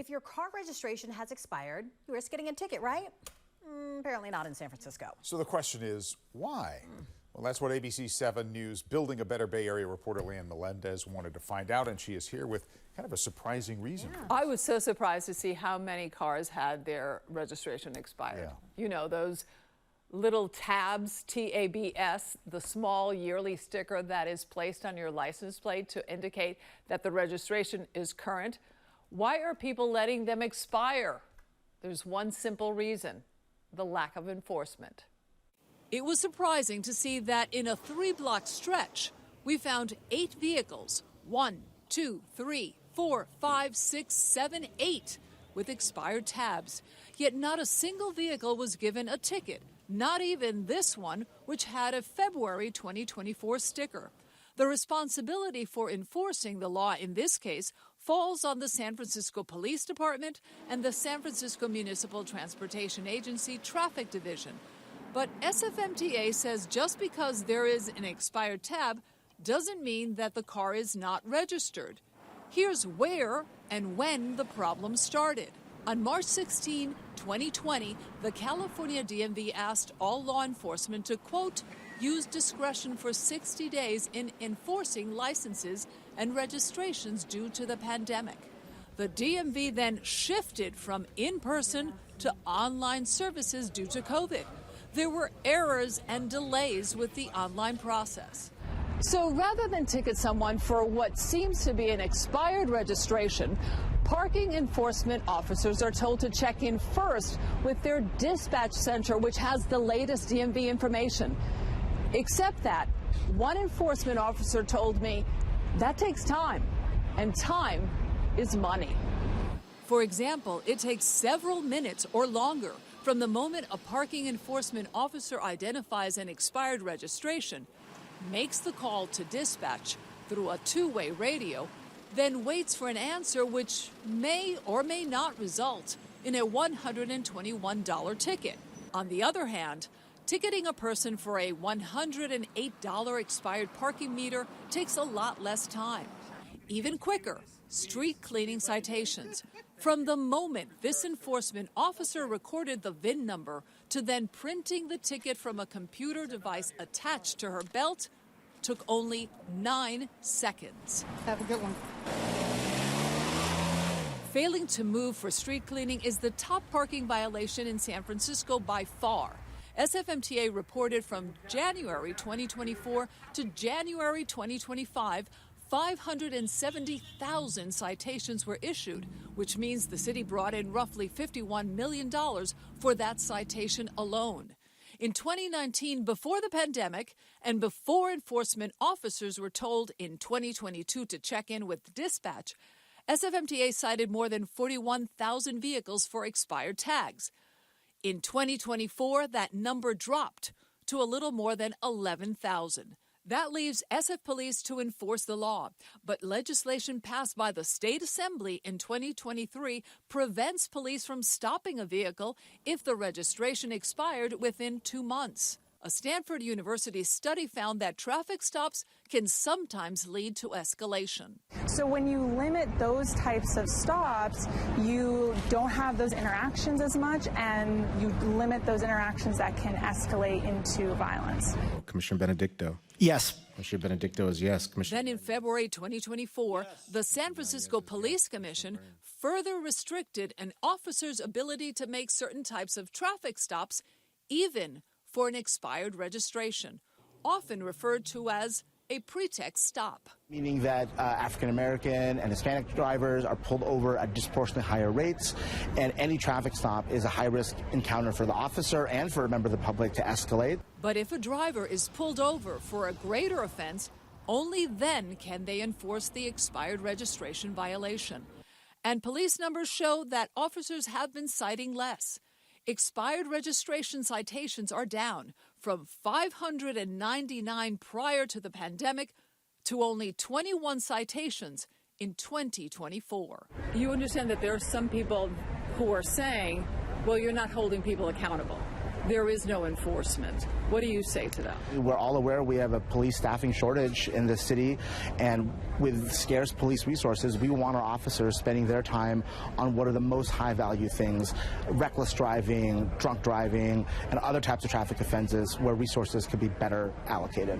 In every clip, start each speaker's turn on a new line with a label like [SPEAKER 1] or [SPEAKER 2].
[SPEAKER 1] If your car registration has expired, you risk getting a ticket, right? Apparently not in San Francisco.
[SPEAKER 2] So the question is, why? Well, that's what ABC 7 News Building a Better Bay Area reporter Leanne Melendez wanted to find out, and she is here with kind of a surprising reason.
[SPEAKER 3] Yeah. I was so surprised to see how many cars had their registration expired. Yeah. You know, those little tabs, TABS, the small yearly sticker that is placed on your license plate to indicate that the registration is current. Why are people letting them expire? There's one simple reason: the lack of enforcement. It was surprising to see that in a 3-block stretch, we found 8 vehicles, 1, 2, 3, 4, 5, 6, 7, 8, with expired tabs. Yet not a single vehicle was given a ticket, not even this one, which had a February 2024 sticker. The responsibility for enforcing the law in this case falls on the San Francisco Police Department and the San Francisco Municipal Transportation Agency Traffic Division. But SFMTA says just because there is an expired tab doesn't mean that the car is not registered. Here's where and when the problem started. On March 16, 2020, the California DMV asked all law enforcement to, quote, use discretion for 60 days in enforcing licenses and registrations due to the pandemic. The DMV then shifted from in-person to online services due to COVID. There were errors and delays with the online process. So rather than ticket someone for what seems to be an expired registration, parking enforcement officers are told to check in first with their dispatch center, which has the latest DMV information. Except that one enforcement officer told me that takes time, and time is money. For example, it takes several minutes or longer from the moment a parking enforcement officer identifies an expired registration, makes the call to dispatch through a 2-way radio, then waits for an answer which may or may not result in a $121 ticket. On the other hand, ticketing a person for a $108 expired parking meter takes a lot less time. Even quicker, street cleaning citations. From the moment this enforcement officer recorded the VIN number to then printing the ticket from a computer device attached to her belt took only 9 seconds.
[SPEAKER 4] Have a good one.
[SPEAKER 3] Failing to move for street cleaning is the top parking violation in San Francisco by far. SFMTA reported from January 2024 to January 2025, 570,000 citations were issued, which means the city brought in roughly $51 million for that citation alone. In 2019, before the pandemic, and before enforcement officers were told in 2022 to check in with dispatch, SFMTA cited more than 41,000 vehicles for expired tags. In 2024, that number dropped to a little more than 11,000. That leaves SF Police to enforce the law, but legislation passed by the State Assembly in 2023 prevents police from stopping a vehicle if the registration expired within 2 months. A Stanford University study found that traffic stops can sometimes lead to escalation.
[SPEAKER 5] So when you limit those types of stops, you don't have those interactions as much, and you limit those interactions that can escalate into violence.
[SPEAKER 6] Commissioner Benedicto.
[SPEAKER 4] Yes.
[SPEAKER 6] Commissioner Benedicto is yes.
[SPEAKER 3] Then in February 2024, the San Francisco Police Commission further restricted an officer's ability to make certain types of traffic stops, even for an expired registration, often referred to as a pretext stop.
[SPEAKER 7] Meaning that African-American and Hispanic drivers are pulled over at disproportionately higher rates, and any traffic stop is a high-risk encounter for the officer and for a member of the public to escalate.
[SPEAKER 3] But if a driver is pulled over for a greater offense, only then can they enforce the expired registration violation. And police numbers show that officers have been citing less. Expired registration citations are down from 599 prior to the pandemic to only 21 citations in 2024. You understand that there are some people who are saying, well, you're not holding people accountable. there is no enforcement. What do you say to that?
[SPEAKER 7] We're all aware we have a police staffing shortage in the city, and with scarce police resources, we want our officers spending their time on what are the most high-value things: reckless driving, drunk driving, and other types of traffic offenses where resources could be better allocated.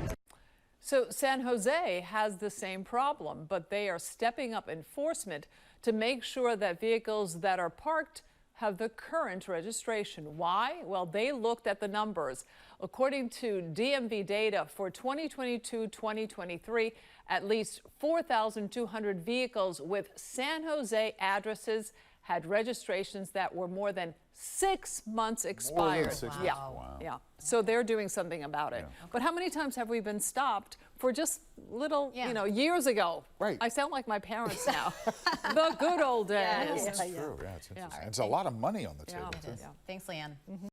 [SPEAKER 3] So San Jose has the same problem, but they are stepping up enforcement to make sure that vehicles that are parked have the current registration. Why? Well, they looked at the numbers. According to DMV data for 2022-2023, at least 4,200 vehicles with San Jose addresses had registrations that were more than 6 months expired.
[SPEAKER 2] More than 6 months.
[SPEAKER 3] Yeah.
[SPEAKER 2] Wow.
[SPEAKER 3] Yeah. So they're doing something about it.
[SPEAKER 2] Yeah.
[SPEAKER 3] But how many times have we been stopped for just little,
[SPEAKER 1] Yeah.
[SPEAKER 3] years ago?
[SPEAKER 2] Right.
[SPEAKER 3] I sound like my parents now. The good old days.
[SPEAKER 1] Yeah,
[SPEAKER 2] That's true. Yeah, it's interesting. It's a lot of money on the table, too.
[SPEAKER 1] Thanks, Leanne.